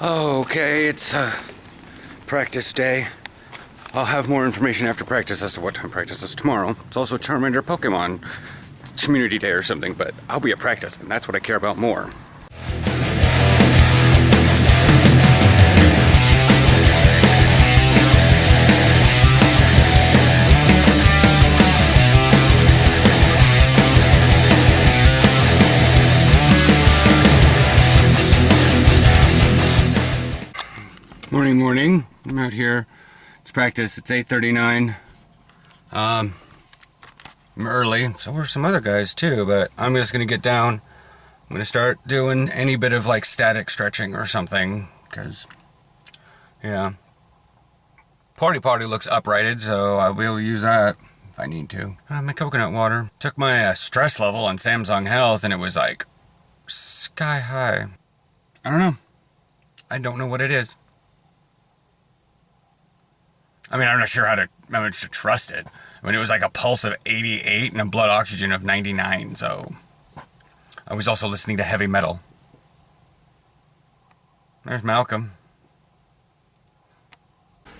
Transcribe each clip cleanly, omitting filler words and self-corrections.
Okay, it's practice day. I'll have more information after practice as to what time practice is tomorrow. It's also Charmander Pokemon Community Day or something, but I'll be at practice, and that's what I care about more. Morning. I'm out here. It's practice. It's 8:39. I'm early. So are some other guys too, but I'm just gonna get down. I'm gonna start doing any bit of like static stretching or something, because yeah. Party looks uprighted, so I'll be able to use that if I need to. My coconut water. Took my stress level on Samsung Health and it was like sky high. I don't know. I don't know what it is. I mean, I'm not sure how much to trust it. I mean, it was like a pulse of 88 and a blood oxygen of 99, so I was also listening to heavy metal. There's Malcolm.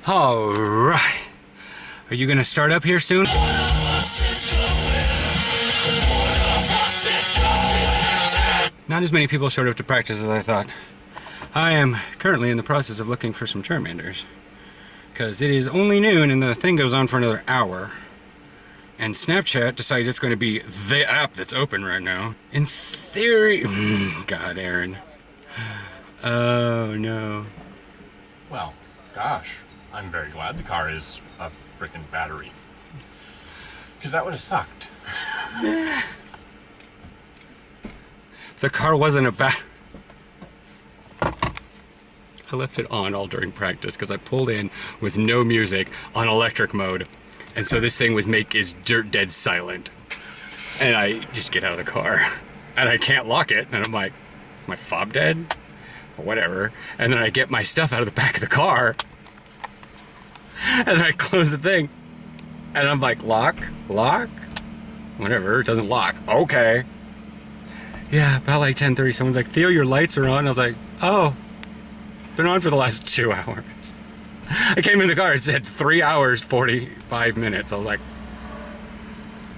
All right. Are you going to start up here soon? Not as many people showed up to practice as I thought. I am currently in the process of looking for some Charmanders, because it is only noon and the thing goes on for another hour. And Snapchat decides it's going to be the app that's open right now. In theory... God, Aaron. Oh, no. Well, gosh, I'm very glad the car is a freaking battery. Because that would have sucked. The car wasn't a battery. I left it on all during practice because I pulled in with no music on electric mode, and so this thing is dirt dead silent. And I just get out of the car and I can't lock it, and I'm like, my fob dead or whatever. And then I get my stuff out of the back of the car and then I close the thing and I'm like, lock, whatever, it doesn't lock. Okay, yeah, about like 10:30 someone's like, Theo, your lights are on. And I was like, oh, been on for the last 2 hours. I came in the car, it said 3 hours, 45 minutes. I was like,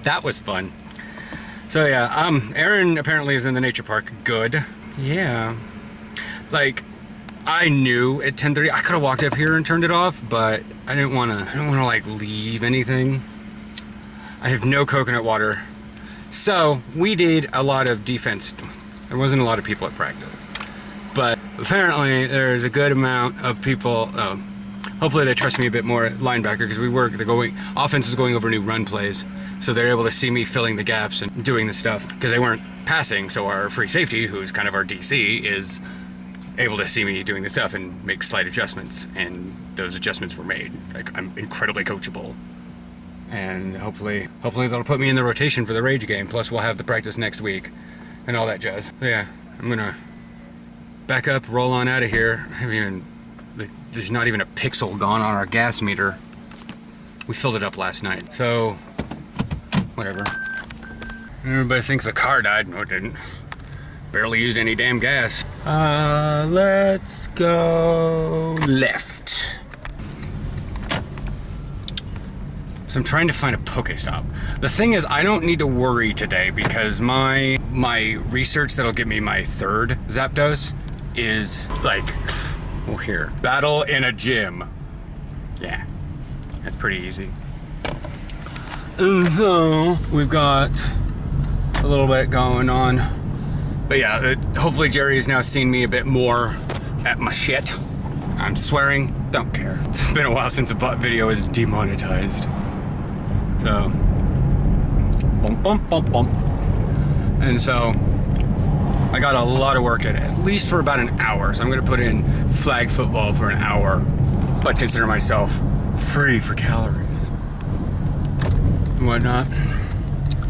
that was fun. So yeah, Aaron apparently is in the nature park. Good. Yeah. Like, I knew at 10:30, I could have walked up here and turned it off, but I didn't want to like leave anything. I have no coconut water. So we did a lot of defense. There wasn't a lot of people at practice, but apparently there's a good amount of people. Hopefully they trust me a bit more at linebacker, because offense is going over new run plays, so they're able to see me filling the gaps and doing the stuff, because they weren't passing. So our free safety, who's kind of our DC, is able to see me doing the stuff and make slight adjustments, and those adjustments were made. Like, I'm incredibly coachable, and hopefully they'll put me in the rotation for the Rage game. Plus we'll have the practice next week and all that jazz. So yeah, I'm gonna back up, roll on out of here. There's not even a pixel gone on our gas meter. We filled it up last night, so whatever. Everybody thinks the car died. No, it didn't. Barely used any damn gas. Let's go left. So I'm trying to find a Pokestop. The thing is, I don't need to worry today, because my research that'll give me my third Zapdos is like, well, here, battle in a gym. Yeah, that's pretty easy. And so we've got a little bit going on, but yeah, hopefully Jerry has now seen me a bit more at my shit. I'm swearing, don't care. It's been a while since a video is demonetized. So, and so I got a lot of work at least for about an hour. So I'm going to put in flag football for an hour, but consider myself free for calories and whatnot.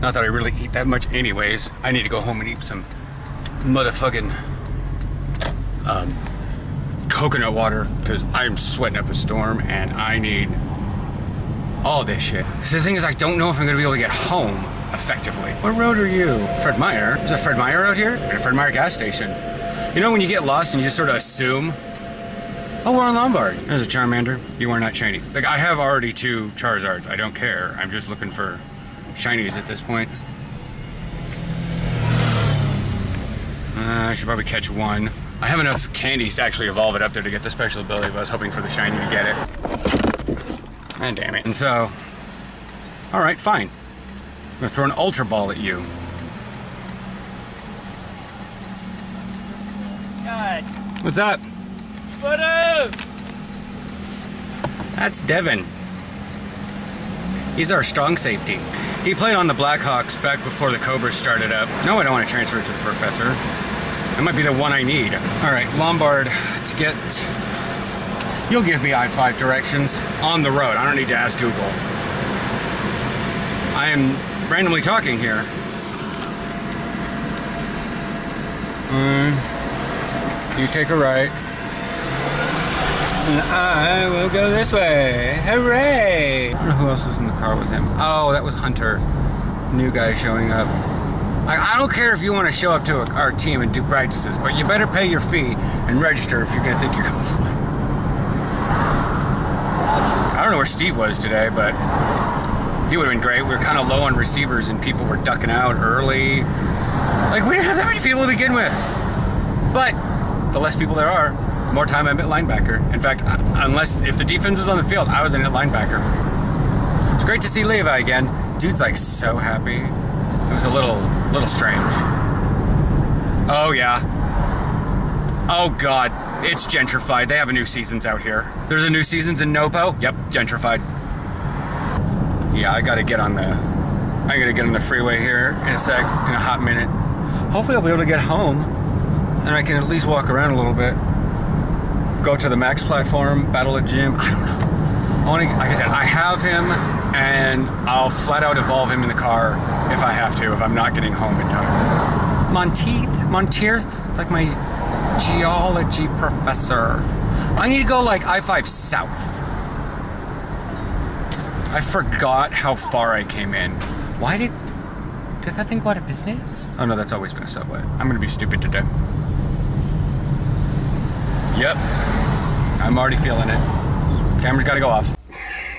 Not that I really eat that much anyways. I need to go home and eat some motherfucking coconut water, because I'm sweating up a storm and I need all this shit. So the thing is, I don't know if I'm going to be able to get home effectively. What road are you? Fred Meyer? Is there Fred Meyer out here? At a Fred Meyer gas station. You know when you get lost and you just sort of assume Oh, we're on Lombard. There's a Charmander. You are not shiny. Like, I have already 2 Charizards. I don't care. I'm just looking for shinies at this point. I should probably catch 1. I have enough candies to actually evolve it up there to get the special ability, but I was hoping for the shiny to get it. And damn it. And so, alright, fine. I'm gonna throw an Ultra Ball at you. God. What's up? What up? That's Devin. He's our strong safety. He played on the Blackhawks back before the Cobras started up. No, I don't want to transfer it to the Professor. That might be the one I need. All right, Lombard, to get... You'll give me I-5 directions on the road. I don't need to ask Google. I am randomly talking here. You take a right. And I will go this way. Hooray! I don't know who else was in the car with him. Oh, that was Hunter. New guy showing up. I don't care if you want to show up to our team and do practices, but you better pay your fee and register if you're going to think you're going to play. I don't know where Steve was today, but he would have been great. We were kind of low on receivers and people were ducking out early. Like, we didn't have that many people to begin with. But the less people there are, the more time I'm at linebacker. In fact, if the defense is on the field, I was in at linebacker. It's great to see Levi again. Dude's like so happy. It was a little strange. Oh yeah. Oh god, it's gentrified. They have a new Seasons out here. There's a new Seasons in Nopo. Yep, gentrified. Yeah, I gotta get on the freeway here in a sec, in a hot minute. Hopefully I'll be able to get home and I can at least walk around a little bit. Go to the Max platform, battle a gym. I don't know. Like I said, I have him and I'll flat out evolve him in the car if I have to, if I'm not getting home in time. Monteith, it's like my geology professor. I need to go like I-5 south. I forgot how far I came in. Why did that thing go out of business? Oh no, that's always been a subway. I'm gonna be stupid today. Yep, I'm already feeling it. Camera's gotta go off.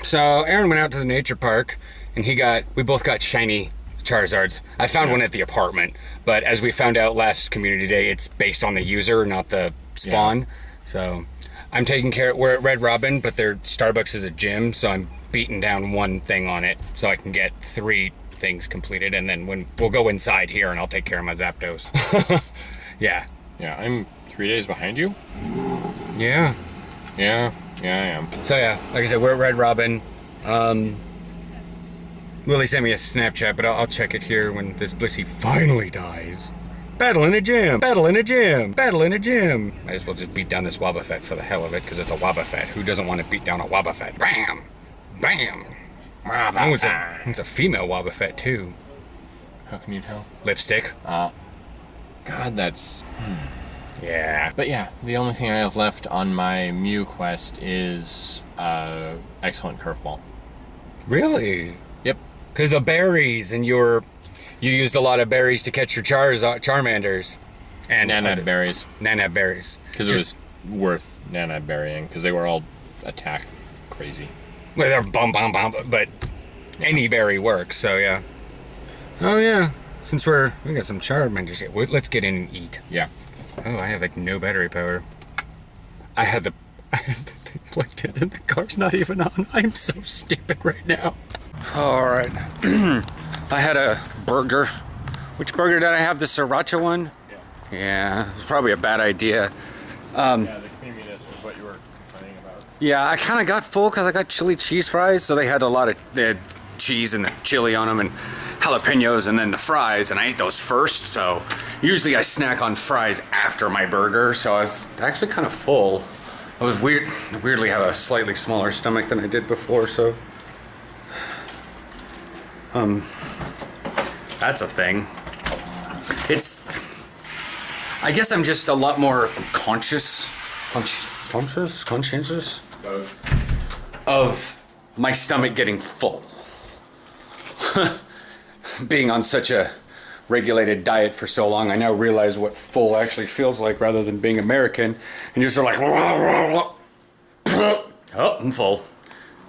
So Aaron went out to the nature park and we both got shiny Charizards. I found one at the apartment, but as we found out last community day, it's based on the user, not the spawn. Yeah. So I'm taking care we're at Red Robin, but their Starbucks is a gym, so I'm beating down 1 thing on it so I can get 3 things completed, and then we'll go inside here and I'll take care of my Zapdos. Yeah. Yeah, I'm 3 days behind you? Yeah. Yeah, I am. So yeah, like I said, we're at Red Robin. Willie sent me a Snapchat, but I'll check it here when this Blissey finally dies. Battle in a gym! Battle in a gym! Battle in a gym! Might as well just beat down this Wobbuffet for the hell of it, because it's a Wobbuffet. Who doesn't want to beat down a Wobbuffet? Bam! Bam! Oh, it's a female Wobbuffet, too. How can you tell? Lipstick. God, that's... Yeah. But yeah, the only thing I have left on my Mew quest is excellent curveball. Really? Yep. Because the berries, and you used a lot of berries to catch your Charmanders. And Nanite berries. Nanite berries. Because it was worth Nanite berrying, because they were all attack crazy. Well, they're bum, but any berry works, so yeah. Oh yeah, since we got some Charmanders here, let's get in and eat. Yeah. Oh, I have like no battery power. I had the thing plugged in and the car's not even on. I'm so stupid right now. Alright. I had a burger. Which burger did I have? The Sriracha one? Yeah, it's probably a bad idea. Yeah, the creaminess is what you were complaining about. Yeah, I kind of got full because I got chili cheese fries, so they had they had cheese and the chili on them and jalapenos and then the fries, and I ate those first, so usually I snack on fries after my burger, so I was actually kind of full. I was weirdly have a slightly smaller stomach than I did before, so that's a thing. I guess I'm just a lot more conscientious of my stomach getting full. Being on such a regulated diet for so long, I now realize what full actually feels like rather than being American and just sort of like, Oh, I'm full.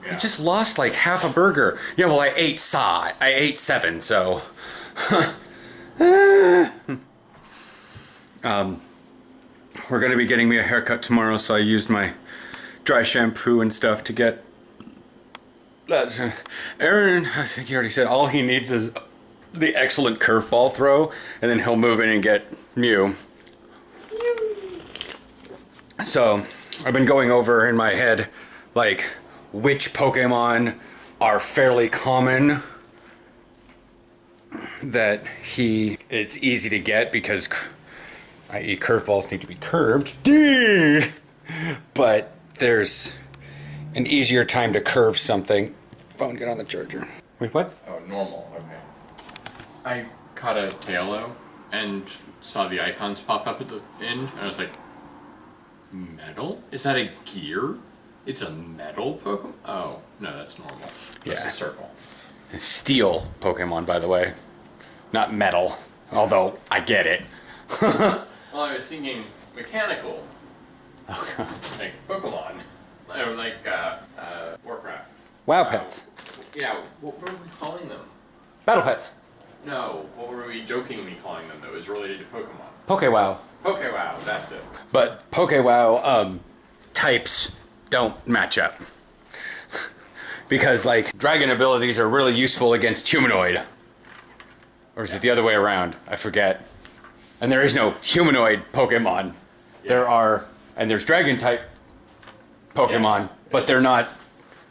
Yeah. I just lost like half a burger. Yeah, well, I ate 7, so. We're gonna be getting me a haircut tomorrow, so I used my dry shampoo and stuff to get. That's Aaron. I think he already said all he needs is the excellent curveball throw, and then he'll move in and get Mew. So I've been going over in my head like which Pokemon are fairly common that it's easy to get because i.e. curveballs need to be curved. But there's an easier time to curve something. Phone, get on the charger. Wait, what? Oh, normal. Okay. I caught a Tailo and saw the icons pop up at the end, and I was like, metal? Is that a gear? It's a metal Pokemon? Oh, no, that's normal. Just Yeah. a circle. Steel Pokemon, by the way. Not metal. Although, I get it. Well, I was thinking mechanical. Like Pokemon. Or like, Warcraft. Wow Pets. Yeah, what were we calling them? Battle Pets. No, what were we jokingly calling them that was related to Pokemon? PokeWow. PokeWow, that's it. But PokeWow types don't match up. Because, like, dragon abilities are really useful against humanoid. Or is it the other way around? I forget. And there is no humanoid Pokemon. There's dragon type Pokemon, Yeah. but they're not.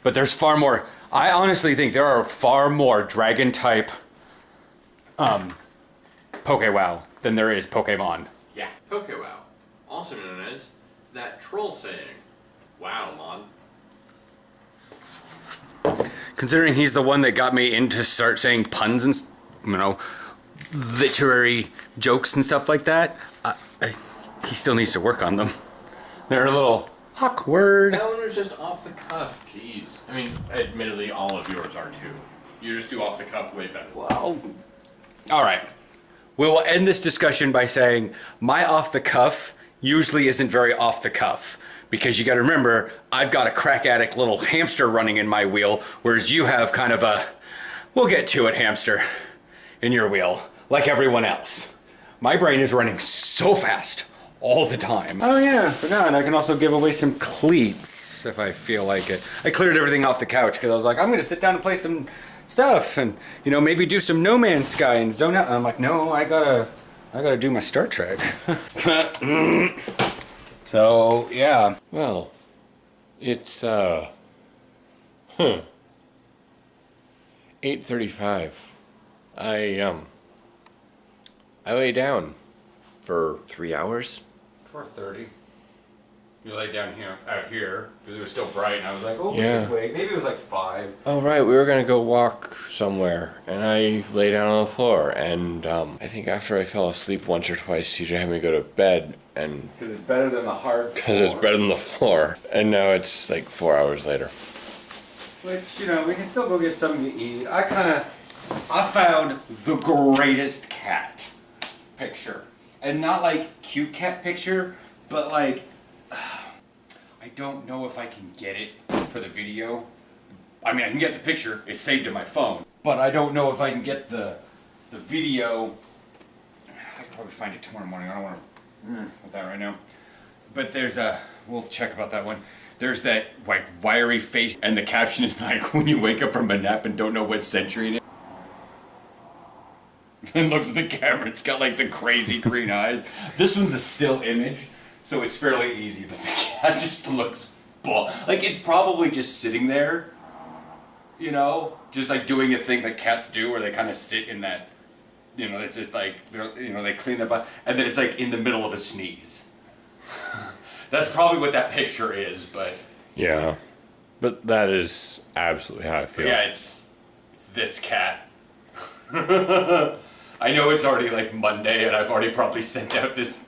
But there's far more. I honestly think there are far more dragon type PokeWow than there is Pokemon. Yeah. PokeWow, also known as that troll saying, "Wow, Mon." Considering he's the one that got me into start saying puns and, literary jokes and stuff like that, he still needs to work on them. They're a little awkward. That one was just off the cuff. Jeez. I mean, admittedly, all of yours are too. You just do off the cuff way better. Well, all right. We will end this discussion by saying my off the cuff usually isn't very off the cuff. Because you got to remember, I've got a crack addict little hamster running in my wheel, whereas you have kind of a, we'll get to it hamster in your wheel, like everyone else. My brain is running so fast all the time. Oh yeah, forgot. And I can also give away some cleats if I feel like it. I cleared everything off the couch because I was like, I'm going to sit down and play some stuff and, maybe do some No Man's Sky and zone out. And I'm like, no, I gotta do my Star Trek. So, yeah. Well, it's 8:35. I lay down for 3 hours. 4:30. You lay down out here, because it was still bright, and I was like, oh, Yeah. wait, maybe it was like 5. Oh right, we were gonna go walk somewhere, and I lay down on the floor, and I think after I fell asleep once or twice, TJ had me go to bed, and Because it's better than the hard because it's better than the floor, and now it's like 4 hours later. Which, we can still go get something to eat. I found the greatest cat picture. And not like cute cat picture, but like, I don't know if I can get it for the video. I mean, I can get the picture, it's saved in my phone. But I don't know if I can get the video. I can probably find it tomorrow morning. I don't want to with that right now. But we'll check about that one. There's that like wiry face, and the caption is like, when you wake up from a nap and don't know what century it is. And looks at the camera, it's got like the crazy green eyes. This one's a still image, so it's fairly easy, but the cat just looks like it's probably just sitting there, just like doing a thing that cats do where they kind of sit in that, it's just like, they clean their butt, and then it's like in the middle of a sneeze. That's probably what that picture is, but Yeah, but that is absolutely how I feel. yeah, it's this cat. I know it's already like Monday, and I've already probably sent out this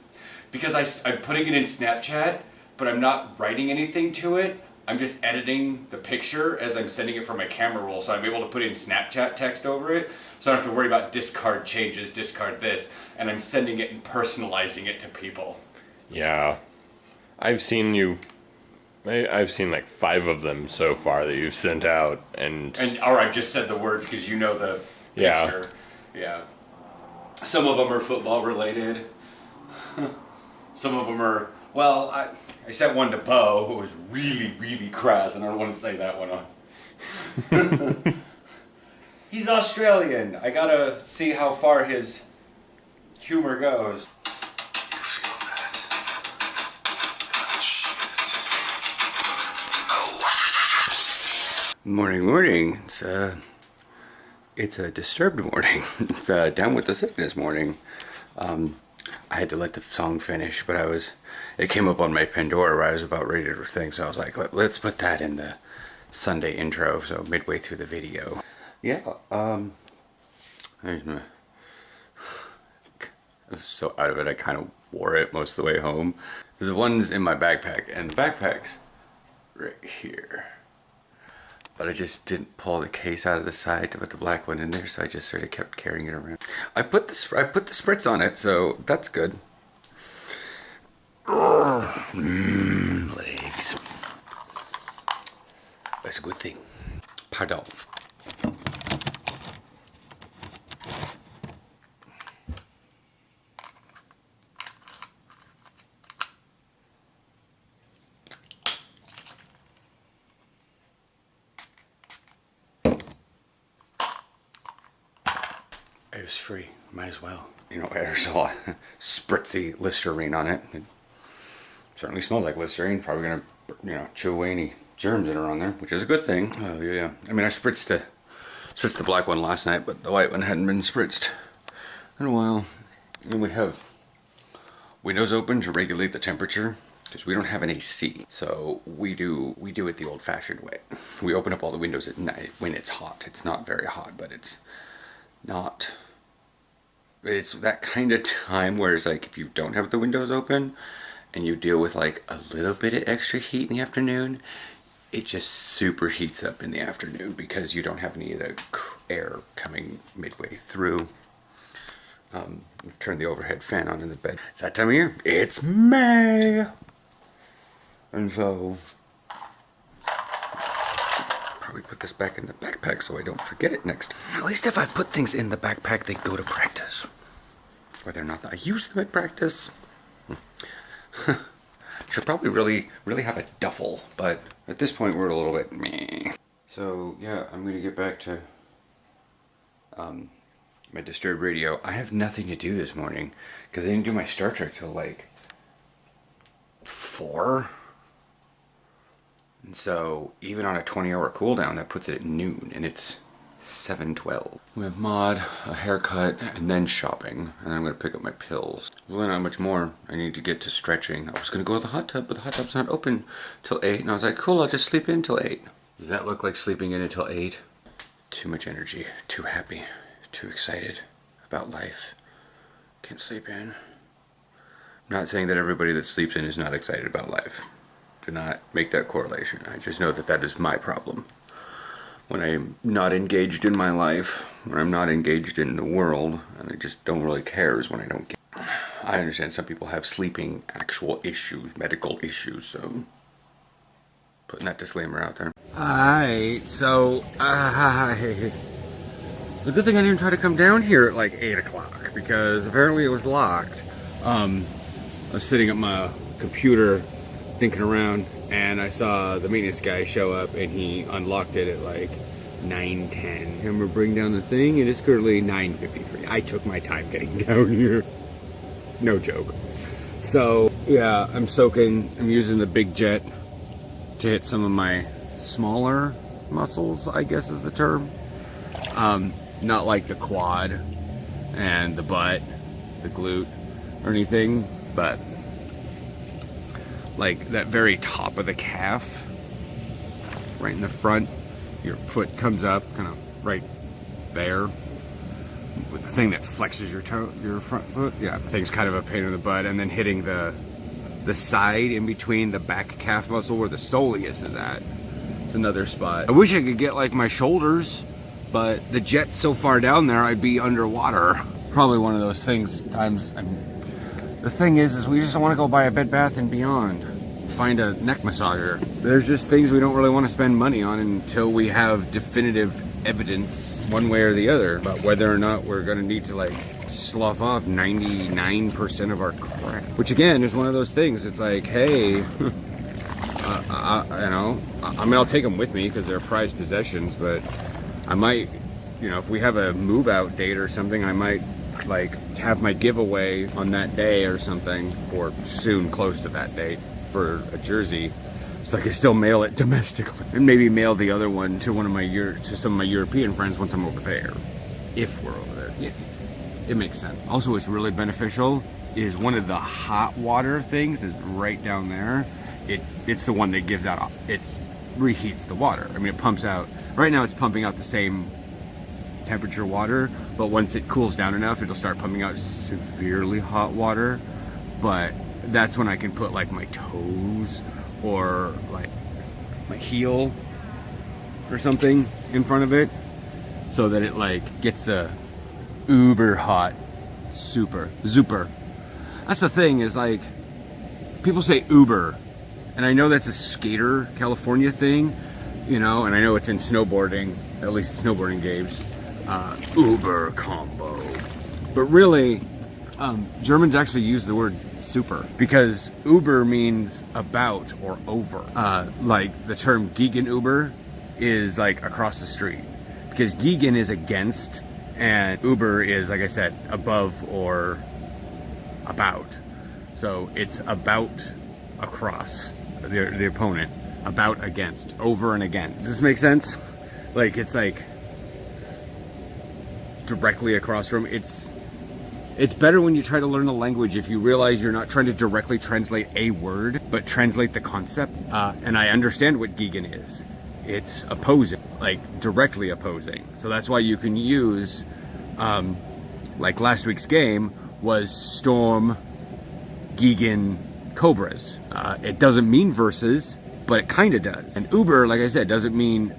because I'm putting it in Snapchat, but I'm not writing anything to it. I'm just editing the picture as I'm sending it from my camera roll, so I'm able to put in Snapchat text over it, so I don't have to worry about discard changes, discard this, and I'm sending it and personalizing it to people. Yeah. I've seen you I've seen like 5 of them so far that you've sent out, and or I just said the words because you know the Yeah. picture. Yeah. Some of them are football related. Some of them are, well, I sent one to Bo who was really, really crass, and I don't want to say that one on. He's Australian. I gotta see how far his humor goes. You feel that? Oh, shit. Morning, morning. It's a disturbed morning. It's a down with the sickness morning. I had to let the song finish, but it came up on my Pandora where I was about ready to think, so I was like, let's put that in the Sunday intro, so midway through the video. Yeah, I was so out of it, I kind of wore it most of the way home. There's the ones in my backpack, and the backpack's right here. But I just didn't pull the case out of the side to put the black one in there, so I just sort of kept carrying it around. I put the spritz on it, so that's good. Legs. That's a good thing. Pardon. It was free. Might as well. You know, aerosol, spritzy Listerine on it. It certainly smelled like Listerine. Probably gonna, chew away any germs that are on there, which is a good thing. Oh yeah. I mean, I spritzed the black one last night, but the white one hadn't been spritzed in a while. And we have windows open to regulate the temperature because we don't have an AC. So we do it the old-fashioned way. We open up all the windows at night when it's hot. It's not very hot, but it's that kind of time where it's like if you don't have the windows open and you deal with like a little bit of extra heat in the afternoon, it just super heats up in the afternoon because you don't have any of the air coming midway through. We've turned the overhead fan on in the bed. It's that time of year. It's May. And so probably put this back in the backpack so I don't forget it next time. At least if I put things in the backpack, they go to practice. Whether or not I use them at practice. Should probably really have a duffel, but at this point we're a little bit meh. So yeah, I'm gonna get back to my Disturbed Radio. I have nothing to do this morning because I didn't do my Star Trek till like 4. And so even on a 20-hour cooldown, that puts it at noon, and it's 7:12. We have mod, a haircut, and then shopping, and I'm gonna pick up my pills. Really not much more. I need to get to stretching. I was gonna go to the hot tub, but the hot tub's not open till 8, and I was like, cool, I'll just sleep in till 8. Does that look like sleeping in until 8? Too much energy, too happy, too excited about life. Can't sleep in. I'm not saying that everybody that sleeps in is not excited about life. Do not make that correlation. I just know that that is my problem. When I'm not engaged in my life, when I'm not engaged in the world, and I just don't really care is when I don't get. I understand some people have sleeping actual issues, medical issues, so putting that disclaimer out there. Alright, so it's a good thing I didn't try to come down here at like 8 o'clock because apparently it was locked. I was sitting at my computer thinking around, and I saw the maintenance guy show up, and he unlocked it at like 9:10. I'm gonna bring down the thing. It is currently 9:53. I took my time getting down here. No joke. So yeah, I'm using the big jet to hit some of my smaller muscles, I guess is the term. Not like the quad and the butt, the glute, or anything, but like that very top of the calf, right in the front. Your foot comes up, kind of right there. With the thing that flexes your front foot. Yeah, the thing's kind of a pain in the butt. And then hitting the side in between the back calf muscle where the soleus is at. It's another spot. I wish I could get like my shoulders, but the jet's so far down there I'd be underwater. Probably one of those things. The thing is we just want to go buy a Bed Bath & Beyond. find a neck massager. There's just things we don't really want to spend money on until we have definitive evidence one way or the other about whether or not we're going to need to like slough off 99% of our crap. Which again is one of those things. It's like, hey, you know, I mean, I'll take them with me because they're prized possessions, but I might, you know, if we have a move out date or something, I might like have my giveaway on that day or something, or soon close to that date for a jersey. So I can still mail it domestically and maybe mail the other one to one of my to some of my European friends once I'm over there, if we're over there. Yeah, it makes sense. Also, what's really beneficial is one of the hot water things is right down there. It's the one that gives out, it reheats the water. I mean, it pumps out, right now it's pumping out the same temperature water, but once it cools down enough, it'll start pumping out severely hot water. But that's when I can put like my toes or like my heel or something in front of it, so that it like gets the uber hot, super. That's the thing, is like, people say Uber, and I know that's a skater California thing, you know, and I know it's in snowboarding, at least snowboarding games, Uber combo. But really, Germans actually use the word super, because Uber means about or over. Like the term Gegenüber is like across the street, because Gegen is against and Uber is, like I said, above or about. So it's about across the opponent, about against, over and against. Does this make sense? Like, it's like directly across from. It's better when you try to learn a language if you realize you're not trying to directly translate a word, but translate the concept. And I understand what Gegen is. It's opposing, like directly opposing. So that's why you can use, like last week's game was Storm Gegen Cobras. It doesn't mean versus, but it kind of does. And Uber, like I said, doesn't mean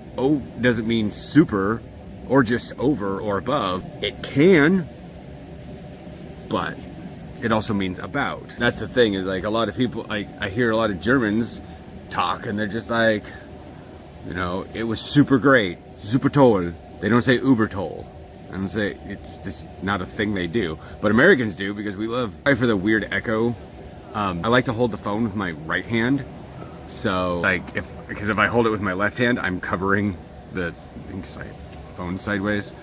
super or just over or above. It can, but it also means about. That's the thing, is like a lot of people, like I hear a lot of Germans talk and they're just like, you know, it was super great, super toll. They don't say Uber toll. I don't say, it's just not a thing they do. But Americans do, because we love, sorry for the weird echo. I like to hold the phone with my right hand. So like, because if I hold it with my left hand, I'm covering the phone sideways.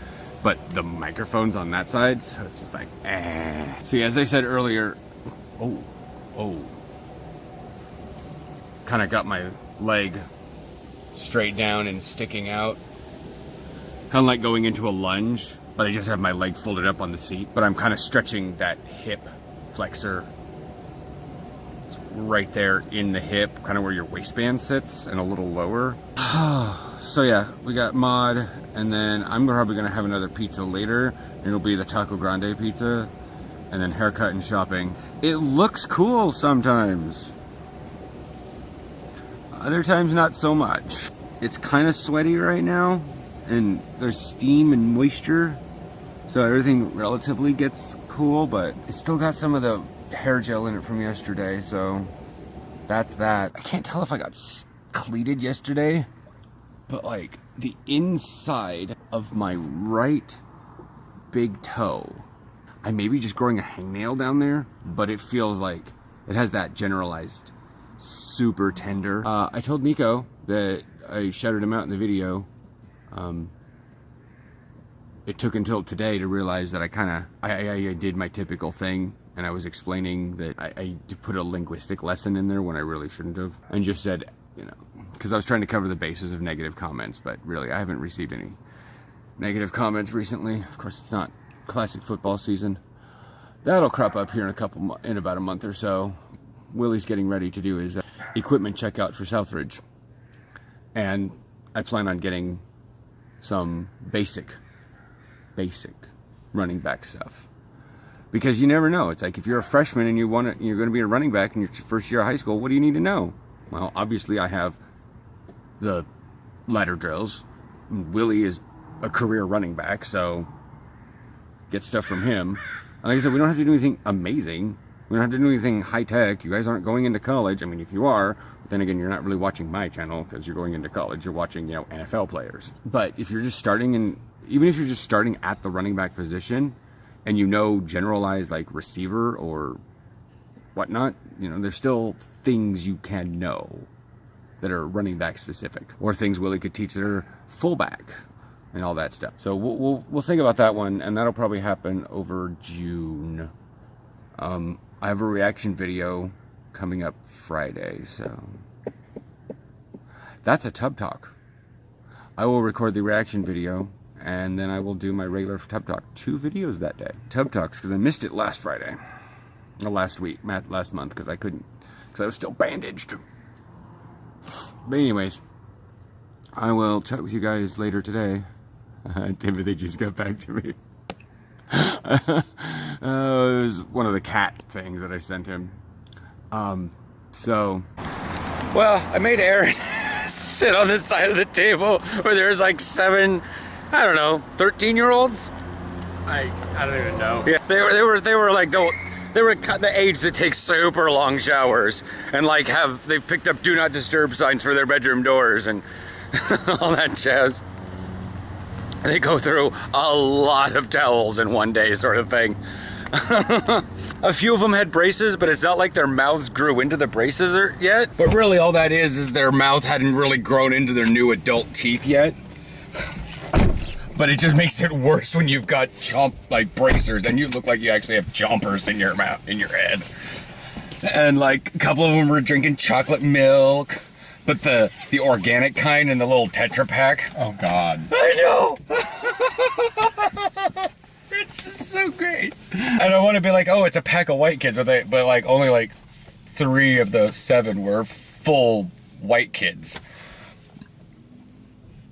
But the microphone's on that side, so it's just like, eh. See, as I said earlier, kind of got my leg straight down and sticking out. Kind of like going into a lunge, but I just have my leg folded up on the seat. But I'm kind of stretching that hip flexor. It's right there in the hip, kind of where your waistband sits, and a little lower. So yeah, we got Mod, and then I'm probably gonna have another pizza later, and it'll be the Taco Grande pizza, and then haircut and shopping. It looks cool sometimes. Other times not so much. It's kind of sweaty right now, and there's steam and moisture, so everything relatively gets cool, but it's still got some of the hair gel in it from yesterday, so that's that. I can't tell if I got cleated yesterday, but like the inside of my right big toe, I may be just growing a hangnail down there, but it feels like it has that generalized super tender. I told Nico that I shouted him out in the video. It took until today to realize that I did my typical thing, and I was explaining that I put a linguistic lesson in there when I really shouldn't have, and just said, you know, because I was trying to cover the bases of negative comments, but really I haven't received any negative comments recently. Of course, it's not classic football season. That'll crop up here in about a month or so. Willie's getting ready to do his equipment checkout for Southridge, and I plan on getting some basic running back stuff, because you never know. It's like, if you're a freshman and you're going to be a running back in your first year of high school, what do you need to know? Well, obviously I have the ladder drills. Willie is a career running back, so get stuff from him. And like I said, we don't have to do anything amazing. We don't have to do anything high tech. You guys aren't going into college. I mean, if you are, but then again, you're not really watching my channel because you're going into college. You're watching, you know, NFL players. But if you're just starting in, even if you're just starting at the running back position and you know generalized like receiver or whatnot, you know, there's still things you can know that are running back specific, or things Willie could teach that are fullback and all that stuff. So we'll think about that one, and that'll probably happen over June. I have a reaction video coming up Friday, so that's a Tub Talk. I will record the reaction video, and then I will do my regular Tub Talk. 2 videos that day. Tub Talks, because I missed it last Friday. Or last month, because I couldn't, because I was still bandaged. But anyways, I will chat with you guys later today. Timothy just got back to me. It was one of the cat things that I sent him. Well, I made Aaron sit on the side of the table where there's like 7, I don't know, 13-year-olds. I don't even know. Yeah, they were like they were the age that takes super long showers and like they've picked up do not disturb signs for their bedroom doors and all that jazz. They go through a lot of towels in one day, sort of thing. A few of them had braces, but it's not like their mouths grew into the braces yet. But really all that is their mouth hadn't really grown into their new adult teeth yet. But it just makes it worse when you've got bracers, and you look like you actually have chompers in your mouth, in your head. And like a couple of them were drinking chocolate milk, but the organic kind in the little Tetra Pak. Oh God. I know. It's just so great. And I want to be like, oh, it's a pack of white kids, but like only like 3 of the 7 were full white kids.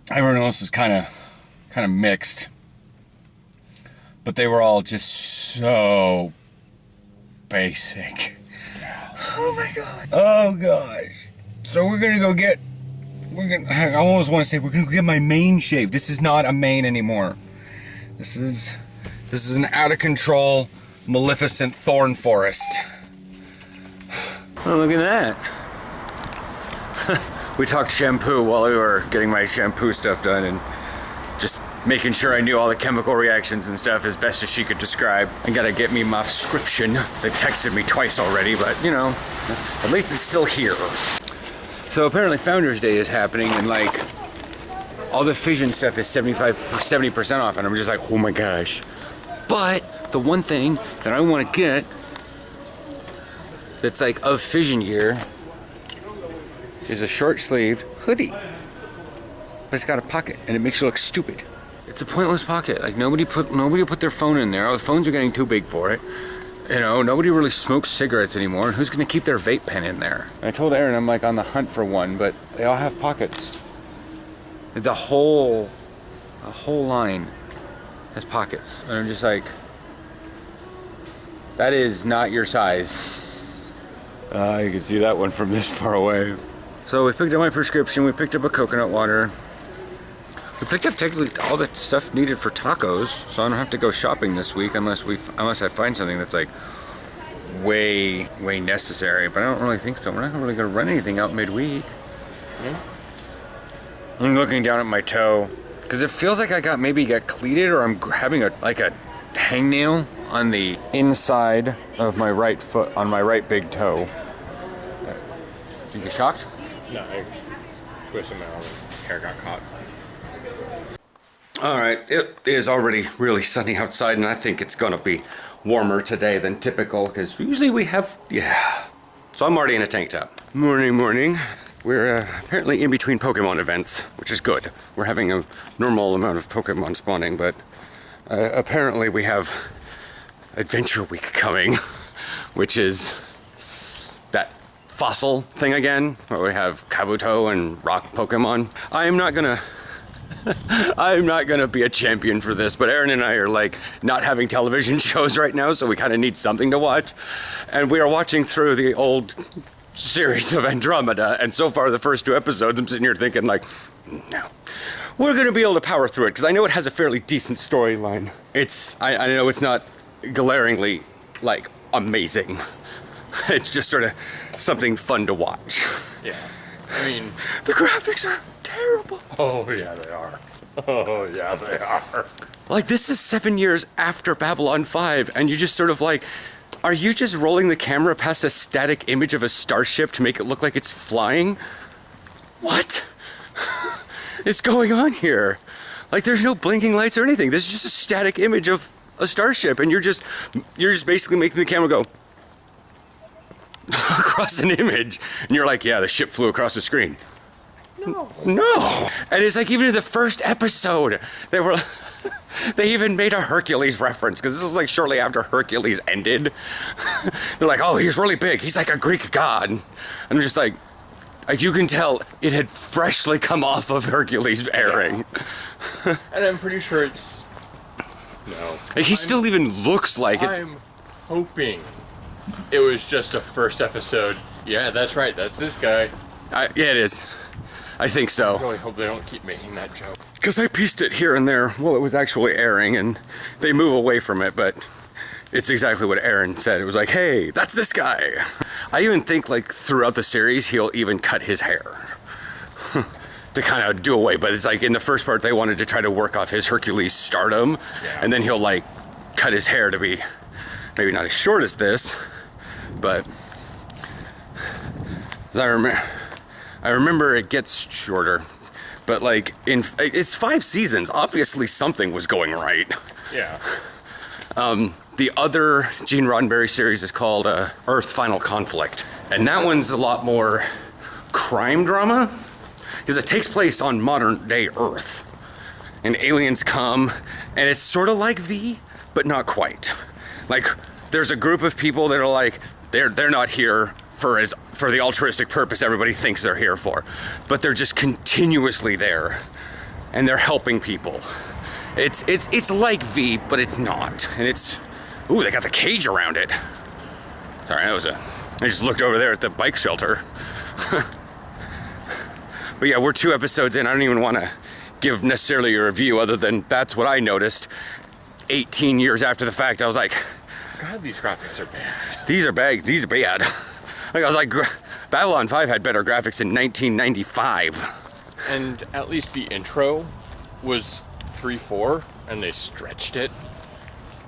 Everyone else was kind of mixed, but they were all just so basic. Oh my God. Oh gosh. So we're gonna go get. I almost want to say we're gonna go get my mane shaved. This is not a mane anymore. This is an out of control, maleficent thorn forest. Oh, look at that. We talked shampoo while we were getting my shampoo stuff done and just making sure I knew all the chemical reactions and stuff as best as she could describe. I gotta get me my prescription. They've texted me twice already, but you know, at least it's still here. So apparently Founders Day is happening, and like all the Fission stuff is 70% off, and I'm just like, oh my gosh. But the one thing that I want to get that's like of Fission gear is a short-sleeved hoodie. But it's got a pocket, and it makes you look stupid. It's a pointless pocket. Like nobody put their phone in there. Oh, the phones are getting too big for it. You know, nobody really smokes cigarettes anymore. Who's gonna keep their vape pen in there? And I told Aaron I'm like on the hunt for one, but they all have pockets. The whole line has pockets. And I'm just like, that is not your size. You can see that one from this far away. So we picked up my prescription, we picked up a coconut water. We picked up technically all the stuff needed for tacos, so I don't have to go shopping this week unless I find something that's like way necessary. But I don't really think so. We're not really gonna run anything out midweek. Yeah. I'm looking down at my toe because it feels like I maybe got cleated, or I'm having a hangnail on the inside of my right foot, on my right big toe. Did you get shocked? No, I twisted my arm and hair got caught. All right, it is already really sunny outside, and I think it's gonna be warmer today than typical because usually we have, So I'm already in a tank top. Morning. We're apparently in between Pokemon events, which is good. We're having a normal amount of Pokemon spawning, but apparently we have Adventure Week coming, which is that fossil thing again, where we have Kabuto and rock Pokemon. I'm not gonna be a champion for this, but Aaron and I are like not having television shows right now, so we kind of need something to watch. And we are watching through the old series of Andromeda, and so far the first 2 episodes, I'm sitting here thinking like, no, we're gonna be able to power through it, because I know it has a fairly decent storyline. I know it's not glaringly like amazing. It's just sort of something fun to watch. Yeah. I mean, The graphics are terrible. oh yeah, they are. Oh yeah, they are. Like, this is 7 years after Babylon 5, and you just sort of like, are you just rolling the camera past a static image of a starship to make it look like it's flying? What is going on here? Like, there's no blinking lights or anything. This is just a static image of a starship, and you're just basically making the camera go across an image, and you're like, yeah, the ship flew across the screen. No. And it's like, even in the first episode, they even made a Hercules reference, because this was like shortly after Hercules ended. They're like, oh, he's really big. He's like a Greek god. And I'm just like you can tell it had freshly come off of Hercules airing. And I'm pretty sure it's no. Like, he still even looks like it. I'm hoping it was just a first episode. Yeah, that's right. That's this guy. Yeah, it is. I think I so. really hope they don't keep making that joke. Because I pieced it here and there while it was actually airing, and they move away from it, but it's exactly what Aaron said. It was like, hey, that's this guy. I even think, like, throughout the series, he'll even cut his hair to kind of do away. But it's like, in the first part, they wanted to try to work off his Hercules stardom, Yeah. and then he'll, like, cut his hair to be maybe not as short as this, but as I remember it gets shorter. But like, it's 5 seasons. Obviously something was going right. Yeah. The other Gene Roddenberry series is called Earth Final Conflict. And that one's a lot more crime drama, because it takes place on modern day Earth. And aliens come, and it's sort of like V, but not quite. Like, there's a group of people that are like, they're not here for the altruistic purpose everybody thinks they're here for, but they're just continuously there, and they're helping people. It's like V, but it's not. And it's, ooh, they got the cage around it. Sorry, I just looked over there at the bike shelter. But yeah, we're 2 episodes in. I don't even want to give necessarily a review, other than that's what I noticed 18 years after the fact. I was like, God, these graphics are bad. these are bad. Like, I was like, Babylon 5 had better graphics in 1995. And at least the intro was 3:4, and they stretched it,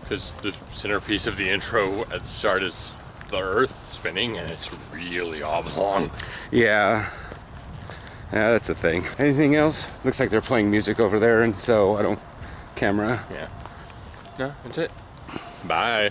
because the centerpiece of the intro at the start is the Earth spinning, and it's really oblong. Yeah, that's the thing. Anything else? Looks like they're playing music over there, and so I don't camera. Yeah. No, that's it. Bye.